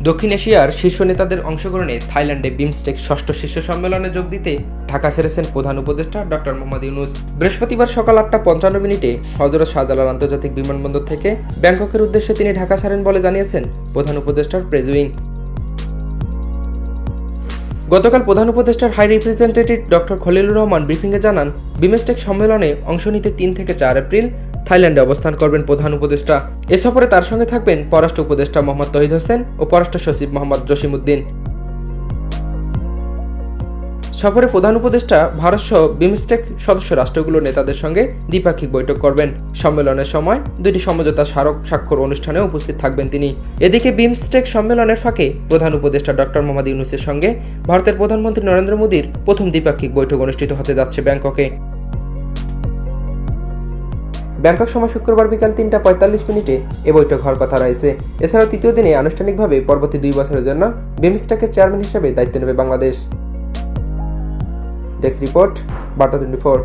দক্ষিণ এশিয়ার শীর্ষ নেতাদের অংশগ্রহণে থাইল্যান্ডে বিমস্টেক ষষ্ঠ শীর্ষ সম্মেলনে যোগ দিতে ঢাকা ছেড়েছেন প্রধান উপদেষ্টা ডক্টর মোহাম্মদ ইউনূস। বৃহস্পতিবার সকাল 8:55 হযরত শাহজালাল আন্তর্জাতিক বিমানবন্দর থেকে ব্যাংককের উদ্দেশ্যে তিনি ঢাকা ছাড়েন বলে জানিয়েছেন প্রধান উপদেষ্টার প্রেস উইং। গতকাল প্রধান উপদেষ্টার high representative doctor Khalilur Rahman ব্রিফিংয়ে জানান, বিমস্টেক সম্মেলনে অংশ নিতে 3 থেকে 4 এপ্রিল থাইল্যান্ডে অবস্থান করবেন প্রধান উপদেষ্টা। এ সফরে তার সঙ্গে থাকবেন পররাষ্ট্র উপদেষ্টা মোহাম্মদ তৌহিদ হোসেন ও পররাষ্ট্র সচিব মোহাম্মদ জসিমউদ্দিন। সফরে প্রধান উপদেষ্টা ভারতসহ বিমস্টেক সদস্য রাষ্ট্রগুলোর নেতাদের সঙ্গে দ্বিপাক্ষিক বৈঠক করবেন। সম্মেলনের সময় 2টি সমঝোতা স্মারক স্বাক্ষর অনুষ্ঠানে উপস্থিত থাকবেন তিনি। এদিকে বিমস্টেক সম্মেলনের ফাঁকে প্রধান উপদেষ্টা ডক্টর মোহাম্মদ ইউনূসের সঙ্গে ভারতের প্রধানমন্ত্রী নরেন্দ্র মোদীর প্রথম দ্বিপাক্ষিক বৈঠক অনুষ্ঠিত হতে যাচ্ছে ব্যাংককে। ব্যাংকক সময় শুক্রবার বিকাল 3:45 এ বৈঠক হওয়ার কথা রয়েছে। এছাড়াও তৃতীয় দিনে আনুষ্ঠানিকভাবে পরবর্তী 2 বছরের জন্য বিমস্টেকের চেয়ারম্যান হিসেবে দায়িত্ব নেবে বাংলাদেশ। ডেস্ক রিপোর্ট, বার্তা 24।